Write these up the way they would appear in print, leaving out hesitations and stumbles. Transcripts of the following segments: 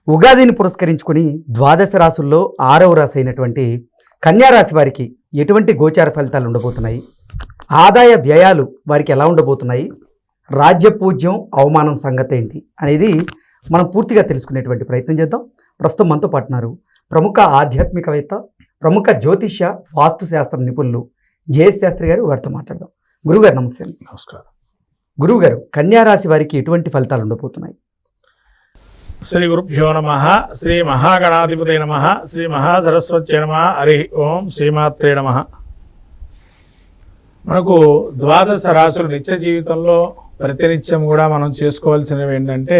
ఉగాదిని పురస్కరించుకుని ద్వాదశ రాశుల్లో 6వ రాశి అయినటువంటి కన్యా రాశి వారికి ఎటువంటి గోచార ఫలితాలు ఉండబోతున్నాయి, ఆదాయ వ్యయాలు వారికి ఎలా ఉండబోతున్నాయి, రాజ్యపూజ్యం అవమానం సంగతి ఏంటి అనేది మనం పూర్తిగా తెలుసుకునేటువంటి ప్రయత్నం చేద్దాం. ప్రస్తుతం మనతో పాటున్నారు ప్రముఖ ఆధ్యాత్మికవేత్త, ప్రముఖ జ్యోతిష్య వాస్తు శాస్త్ర నిపుణులు జేఎస్ శాస్త్రి గారు. వారితో మాట్లాడదాం. గురుగారు నమస్తే. నమస్కారం. గురువుగారు, కన్యా రాశి వారికి ఎటువంటి ఫలితాలు ఉండబోతున్నాయి? శ్రీ గురుభ్యో నమః. శ్రీ మహాగణాధిపతే నమః. శ్రీ మహాసరస్వత్యై నమః. హరి ఓం. శ్రీమాత్రే నమః. మనకు ద్వాదశ రాశులు నిత్య జీవితంలో ప్రతినిత్యం కూడా మనం చేసుకోవాల్సినవి ఏంటంటే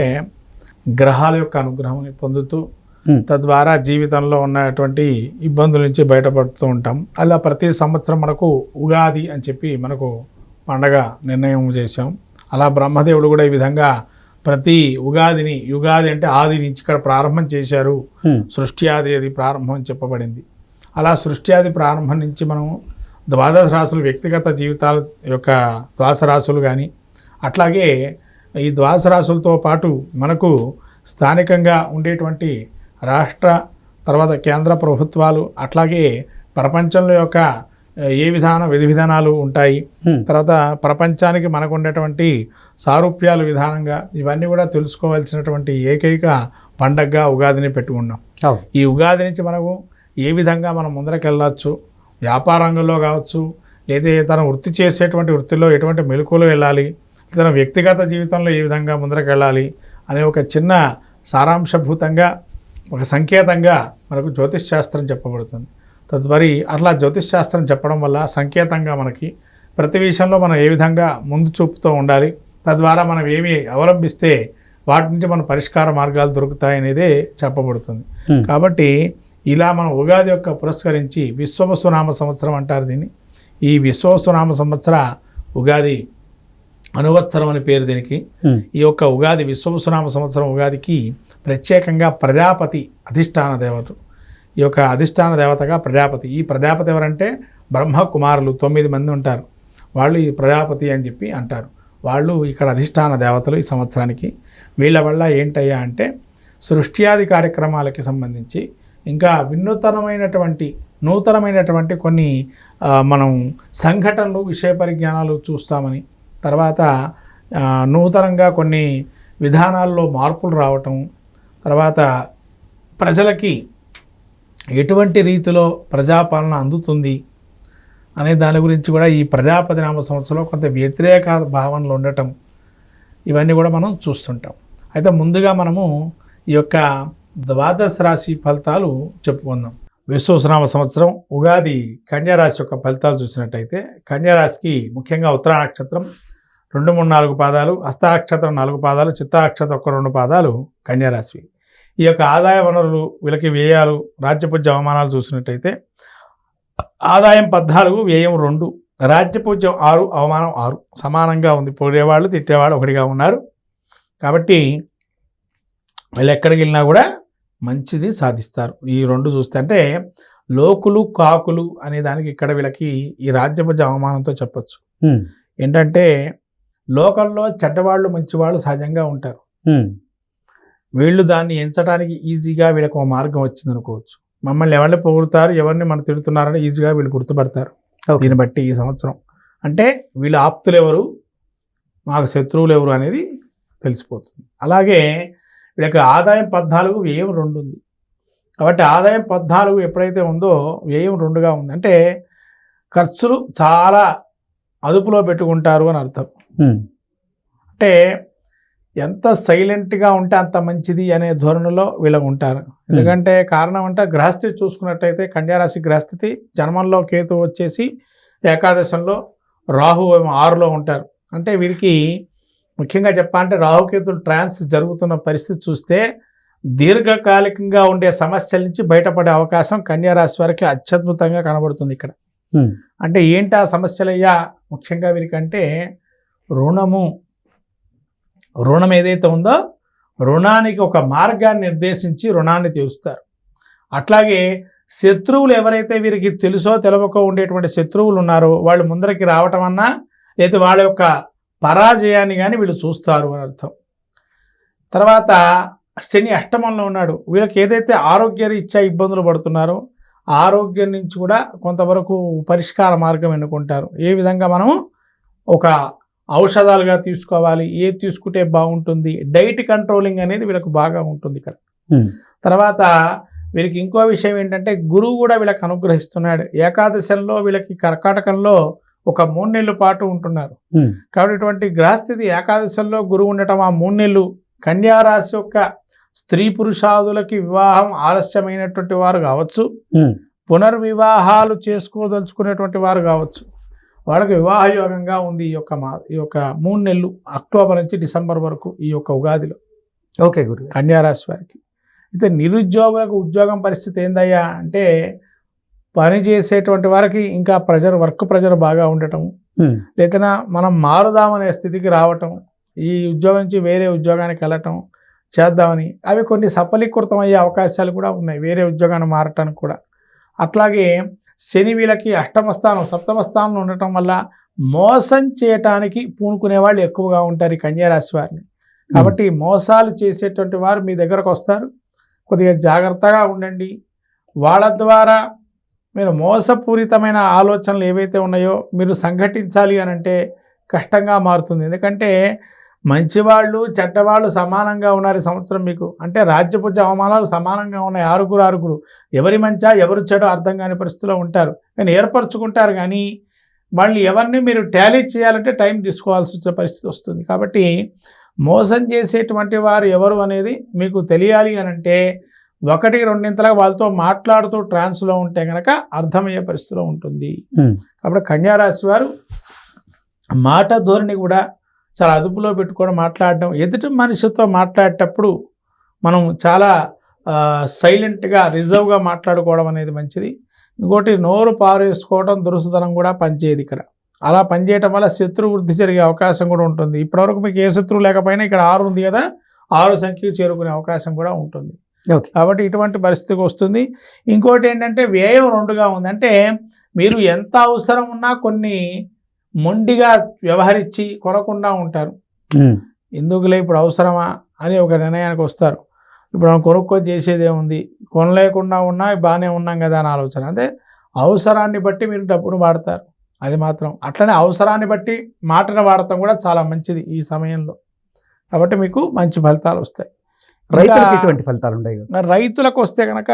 గ్రహాల యొక్క అనుగ్రహం పొందుతూ తద్వారా జీవితంలో ఉన్నటువంటి ఇబ్బందుల నుంచి బయటపడుతూ ఉంటాం. అలా ప్రతి సంవత్సరం మనకు ఉగాది అని చెప్పి మనకు పండగ నిర్ణయం చేశాం. అలా బ్రహ్మదేవుడు కూడా ఈ విధంగా ప్రతి ఉగాదిని, యుగాది అంటే ఆది నుంచి ఇక్కడ ప్రారంభం చేశారు, సృష్టి ఆది అది ప్రారంభం అని చెప్పబడింది. అలా సృష్టి ఆది ప్రారంభం నుంచి మనం ద్వాదశ రాశులు వ్యక్తిగత జీవితాల యొక్క ద్వాదశ రాశులు కానీ, అట్లాగే ఈ ద్వాదశ రాశులతో పాటు మనకు స్థానికంగా ఉండేటువంటి రాష్ట్ర తర్వాత కేంద్ర ప్రభుత్వాలు, అట్లాగే ప్రపంచంలో యొక్క విధి విధానాలు ఉంటాయి. తర్వాత ప్రపంచానికి మనకు ఉండేటువంటి సారూప్యాలు విధానంగా ఇవన్నీ కూడా తెలుసుకోవాల్సినటువంటి ఏకైక పండగగా ఉగాదిని పెట్టుకున్నాం. ఈ ఉగాది నుంచి మనకు ఏ విధంగా మనం ముందరకు వెళ్ళచ్చు, వ్యాపార రంగంలో కావచ్చు, లేదా తన వృత్తి చేసేటువంటి వృత్తిలో ఎటువంటి మెలకువలు వెళ్ళాలి, తన వ్యక్తిగత జీవితంలో ఏ విధంగా ముందరకు వెళ్ళాలి అనే ఒక చిన్న సారాంశభూతంగా ఒక సంకేతంగా మనకు జ్యోతిష్ శాస్త్రం చెప్పబడుతుంది. తదుపరి అట్లా జ్యోతిష్ శాస్త్రం చెప్పడం వల్ల సంకేతంగా మనకి ప్రతి విషయంలో మనం ఏ విధంగా ముందు చూపుతూ ఉండాలి, తద్వారా మనం ఏమి అవలంబిస్తే వాటి నుంచి మన పరిష్కార మార్గాలు దొరుకుతాయనేదే చెప్పబడుతుంది. కాబట్టి ఇలా మనం ఉగాది యొక్క పురస్కరించి విశ్వవసునామ సంవత్సరం అంటారు దీన్ని. ఈ విశ్వవసునామ సంవత్సర ఉగాది అనువత్సరం అని పేరు దీనికి. ఈ యొక్క ఉగాది విశ్వవసునామ సంవత్సరం ఉగాదికి ప్రత్యేకంగా ప్రజాపతి అధిష్టాన దేవత, ఈ యొక్క అధిష్టాన దేవతగా ప్రజాపతి. ఈ ప్రజాపతి ఎవరంటే బ్రహ్మ కుమారులు 9 మంది ఉంటారు, వాళ్ళు ఈ ప్రజాపతి అని చెప్పి అంటారు. వాళ్ళు ఇక్కడ అధిష్టాన దేవతలు ఈ సంవత్సరానికి. వీళ్ళ వల్ల ఏంటయ్యా అంటే సృష్ట్యాది కార్యక్రమాలకి సంబంధించి ఇంకా నూతనమైనటువంటి కొన్ని మనం సంఘటనలు, విషయ పరిజ్ఞానాలు చూస్తామని, తర్వాత నూతనంగా కొన్ని విధానాల్లో మార్పులు రావటం, తర్వాత ప్రజలకి ఎటువంటి రీతిలో ప్రజాపాలన అందుతుంది అనే దాని గురించి కూడా ఈ ప్రజాపతి నామ సంవత్సరంలో కొంత వ్యతిరేక భావనలు ఉండటం, ఇవన్నీ కూడా మనం చూస్తుంటాం. అయితే ముందుగా మనము ఈ యొక్క ద్వాదశ రాశి ఫలితాలు చెప్పుకుందాం. విశ్వవసునామ సంవత్సరం ఉగాది కన్యారాశి యొక్క ఫలితాలు చూసినట్టయితే కన్యారాశికి ముఖ్యంగా ఉత్తర నక్షత్రం 2, 3, 4 పాదాలు, హస్త నక్షత్రం 4 పాదాలు, చిత్త నక్షత్రం 1, 2 పాదాలు కన్యారాశి. ఈ యొక్క ఆదాయ వనరులు, వీళ్ళకి వ్యయాలు, రాజ్యపూజ్య అవమానాలు చూసినట్టయితే ఆదాయం 14, వ్యయం 2, రాజ్యపూజ్యం 6, అవమానం 6 సమానంగా ఉంది. పొగిడేవాళ్ళు తిట్టేవాళ్ళు ఒకటిగా ఉన్నారు. కాబట్టి వీళ్ళు ఎక్కడికి వెళ్ళినా కూడా మంచిది సాధిస్తారు. ఈ 2 చూస్తే అంటే లోకులు కాకులు అనే దానికి ఇక్కడ వీళ్ళకి ఈ రాజ్యపూజ్య అవమానంతో చెప్పచ్చు. ఏంటంటే లోకల్లో చెడ్డవాళ్ళు మంచివాళ్ళు సహజంగా ఉంటారు. వీళ్ళు దాన్ని ఎంచడానికి ఈజీగా వీళ్ళకి ఒక మార్గం వచ్చింది అనుకోవచ్చు. మమ్మల్ని ఎవరిని పొగుడుతారు, ఎవరిని మనం తిడుతున్నారని ఈజీగా వీళ్ళు గుర్తుపడతారు. దీన్ని బట్టి ఈ సంవత్సరం అంటే వీళ్ళ ఆప్తులు ఎవరు, మాకు శత్రువులు ఎవరు అనేది తెలిసిపోతుంది. అలాగే వీళ్ళకి ఆదాయం 14, వ్యయం 2 ఉంది. కాబట్టి ఆదాయం 14 ఎప్పుడైతే ఉందో వ్యయం 2గా ఉంది. అంటే ఖర్చులు చాలా అదుపులో పెట్టుకుంటారు అని అర్థం. అంటే ఎంత సైలెంట్గా ఉంటే అంత మంచిది అనే ధోరణిలో వీళ్ళకు ఉంటారు. ఎందుకంటే కారణం అంటే గ్రహస్థితి చూసుకున్నట్టయితే కన్యారాశి గ్రహస్థితి జన్మంలో కేతు వచ్చేసి ఏకాదశంలో, రాహు 6లో ఉంటారు. అంటే వీరికి ముఖ్యంగా చెప్పాలంటే రాహుకేతులు ట్రాన్స్ జరుగుతున్న పరిస్థితి చూస్తే దీర్ఘకాలికంగా ఉండే సమస్యల నుంచి బయటపడే అవకాశం కన్యారాశి వారికి అత్యద్భుతంగా కనబడుతుంది ఇక్కడ. అంటే ఏంటి ఆ సమస్యలయ్యా? ముఖ్యంగా వీరికంటే రుణం ఏదైతే ఉందో రుణానికి ఒక మార్గాన్ని నిర్దేశించి రుణాన్ని తీరుస్తారు. అట్లాగే శత్రువులు ఎవరైతే వీరికి తెలుసో తెలవకో ఉండేటువంటి శత్రువులు ఉన్నారో వాళ్ళు ముందరికి రావటం అన్నా, లేదా వాళ్ళ యొక్క పరాజయాన్ని కానీ వీళ్ళు చూస్తారు అని అర్థం. తర్వాత శని అష్టమంలో ఉన్నాడు. వీళ్ళకి ఏదైతే ఆరోగ్య రీత్యా ఇబ్బందులు పడుతున్నారో ఆరోగ్యం నుంచి కూడా కొంతవరకు పరిష్కార మార్గం ఎన్నుకుంటారు. ఏ విధంగా మనం ఒక ఔషధాలుగా తీసుకోవాలి, ఏది తీసుకుంటే బాగుంటుంది, డైట్ కంట్రోలింగ్ అనేది వీళ్ళకు బాగా ఉంటుంది ఇక్కడ. తర్వాత వీళ్ళకి ఇంకో విషయం ఏంటంటే గురువు కూడా వీళ్ళకి అనుగ్రహిస్తున్నాడు. ఏకాదశంలో వీళ్ళకి కర్కాటకంలో ఒక 3 నెలల పాటు ఉంటున్నారు. కాబట్టి ఇటువంటి గ్రహస్థితి ఏకాదశంలో గురువు ఉండటం ఆ 3 నెలలు కన్యారాశి యొక్క స్త్రీ పురుషాదులకి వివాహం ఆలస్యమైనటువంటి వారు కావచ్చు, పునర్వివాహాలు చేసుకోదలుచుకునేటువంటి వారు కావచ్చు, వాళ్ళకి వివాహ యోగంగా ఉంది ఈ యొక్క 3 నెలలు అక్టోబర్ నుంచి డిసెంబర్ వరకు ఈ యొక్క ఉగాదిలో. ఓకే గురు. కన్యారాశి వారికి అయితే నిరుద్యోగులకు ఉద్యోగం పరిస్థితి ఏందయ్యా అంటే పని చేసేటువంటి వారికి ఇంకా వర్క్ ప్రెజర్ బాగా ఉండటం, లేదా మనం మారుదామనే స్థితికి రావటం, ఈ ఉద్యోగం నుంచి వేరే ఉద్యోగానికి వెళ్ళటం చేద్దామని అవి కొన్ని సఫలీకృతం అయ్యే అవకాశాలు కూడా ఉన్నాయి, వేరే ఉద్యోగాన్ని మారటానికి కూడా. అట్లాగే శని వీళ్ళకి అష్టమ స్థానం సప్తమ స్థానంలో ఉండటం వల్ల మోసం చేయటానికి పూనుకునే వాళ్ళు ఎక్కువగా ఉంటారు ఈ కన్యారాశి వారిని. కాబట్టి మోసాలు చేసేటువంటి వారు మీ దగ్గరకు వస్తారు, కొద్దిగా జాగ్రత్తగా ఉండండి. వాళ్ళ ద్వారా మీరు మోసపూరితమైన ఆలోచనలు ఏవైతే ఉన్నాయో మీరు సంఘటించాలి అని అంటే కష్టంగా మారుతుంది. ఎందుకంటే మంచివాళ్ళు చెడ్డవాళ్ళు సమానంగా ఉన్నారు ఈ సంవత్సరం మీకు. అంటే రాజ్యపుజ్జ అవమానాలు సమానంగా ఉన్నాయి, ఆరుగురు ఎవరి మంచా ఎవరు చెడు అర్థం కాని పరిస్థితిలో ఉంటారు. కానీ ఏర్పరచుకుంటారు, కానీ వాళ్ళు ఎవరిని మీరు టాలీ చేయాలంటే టైం తీసుకోవాల్సి వచ్చే పరిస్థితి వస్తుంది. కాబట్టి మోసం చేసేటువంటి వారు ఎవరు అనేది మీకు తెలియాలి అని అంటే 1-2 వాళ్ళతో మాట్లాడుతూ ట్రాన్స్లో ఉంటే కనుక అర్థమయ్యే పరిస్థితిలో ఉంటుంది. కాబట్టి కన్యారాశి వారు మాట ధోరణి కూడా చాలా అదుపులో పెట్టుకొని మాట్లాడడం, ఎదుటి మనిషితో మాట్లాడేటప్పుడు మనం చాలా సైలెంట్గా రిజర్వ్గా మాట్లాడుకోవడం అనేది మంచిది. ఇంకోటి నోరు పారేసుకోవడం దురుసుతనం కూడా పనిచేయదు ఇక్కడ. అలా పనిచేయటం వల్ల శత్రు వృద్ధి జరిగే అవకాశం కూడా ఉంటుంది. ఇప్పటివరకు మీకు ఏ శత్రువు లేకపోయినా ఇక్కడ 6 ఉంది కదా, 6 సంఖ్యకు చేరుకునే అవకాశం కూడా ఉంటుంది. కాబట్టి ఇటువంటి పరిస్థితికి వస్తుంది. ఇంకోటి ఏంటంటే వ్యయం 2గా ఉంది. అంటే మీరు ఎంత అవసరం ఉన్నా కొన్ని మొండిగా వ్యవహరించి కొనకుండా ఉంటారు. ఎందుకులే ఇప్పుడు అవసరమా అని ఒక నిర్ణయానికి వస్తారు. ఇప్పుడు మనం కొనుక్కొని చేసేదేముంది, కొనలేకుండా ఉన్నా బాగానే ఉన్నాం కదా అని ఆలోచన. అంటే అవసరాన్ని బట్టి మీరు డబ్బును వాడతారు, అది మాత్రం. అట్లనే అవసరాన్ని బట్టి మాటను వాడటం కూడా చాలా మంచిది ఈ సమయంలో. కాబట్టి మీకు మంచి ఫలితాలు వస్తాయి. రైతులకు ఎటువంటి ఫలితాలు ఉన్నాయి? రైతులకు వస్తే కనుక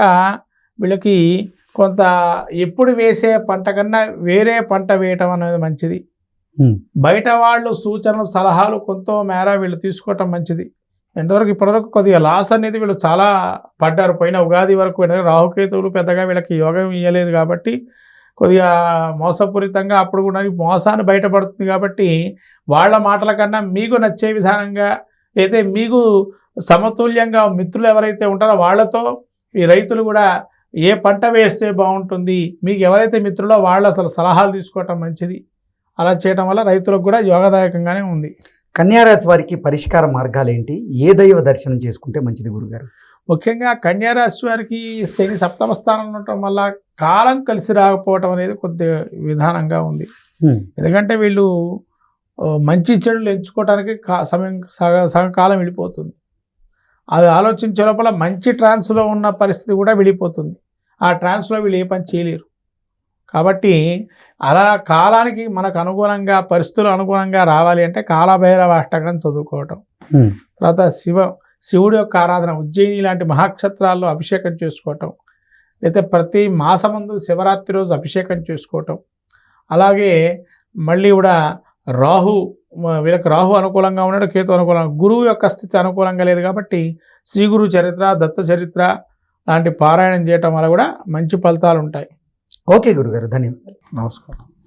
వీళ్ళకి కొంత ఎప్పుడు వేసే పంట కన్నా వేరే పంట వేయటం అనేది మంచిది. బయట వాళ్ళు సూచనలు సలహాలు కొంత మేర వీళ్ళు తీసుకోవటం మంచిది. ఎంతవరకు ఇప్పటివరకు కొద్దిగా లాస్ అనేది వీళ్ళు చాలా పడ్డారు. పోయిన ఉగాది వరకు రాహుకేతువులు పెద్దగా వీళ్ళకి యోగం ఇవ్వలేదు కాబట్టి కొద్దిగా మోసపూరితంగా అప్పుడు కూడా మోసాన్ని బయటపడుతుంది. కాబట్టి వాళ్ళ మాటల కన్నా మీకు నచ్చే విధానంగా లేదా మీకు సమతుల్యంగా మిత్రులు ఎవరైతే ఉంటారో వాళ్ళతో ఈ రైతులు కూడా ఏ పంట వేస్తే బాగుంటుంది, మీకు ఎవరైతే మిత్రులో వాళ్ళు అసలు సలహాలు తీసుకోవటం మంచిది. అలా చేయడం వల్ల రైతులకు కూడా యోగదాయకంగానే ఉంది. కన్యారాశి వారికి పరిష్కార మార్గాలు ఏంటి? ఏ దైవ దర్శనం చేసుకుంటే మంచిది గురుగారు? ముఖ్యంగా కన్యారాశి వారికి శని సప్తమ స్థానంలో ఉండటం వల్ల కాలం కలిసి రాకపోవటం అనేది కొద్ది విధానంగా ఉంది. ఎందుకంటే వీళ్ళు మంచి చెడులు ఎంచుకోవడానికి సగం కాలం వెళ్ళిపోతుంది. అది ఆలోచించే లోపల మంచి ట్రాన్స్లో ఉన్న పరిస్థితి కూడా వెళ్ళిపోతుంది. ఆ ట్రాన్స్లో వీళ్ళు ఏ పని చేయలేరు. కాబట్టి అలా కాలానికి మనకు అనుగుణంగా పరిస్థితులు అనుగుణంగా రావాలి అంటే కాలభైరవ అష్టకం చదువుకోవటం, తర్వాత శివుడి యొక్క ఆరాధన, ఉజ్జయిని లాంటి మహాక్షేత్రాల్లో అభిషేకం చేసుకోవటం, లేదా ప్రతి మాసమందు శివరాత్రి రోజు అభిషేకం చేసుకోవటం. అలాగే మళ్ళీ కూడా వీళ్ళకి రాహు అనుకూలంగా ఉన్నాడు, కేతు అనుకూలంగా, గురువు యొక్క స్థితి అనుకూలంగా లేదు కాబట్టి శ్రీ గురు చరిత్ర, దత్త చరిత్ర లాంటి పారాయణం చేయటం వల్ల కూడా మంచి ఫలితాలు ఉంటాయి. ఓకే గురుగారు, ధన్యవాదాలు. నమస్కారం.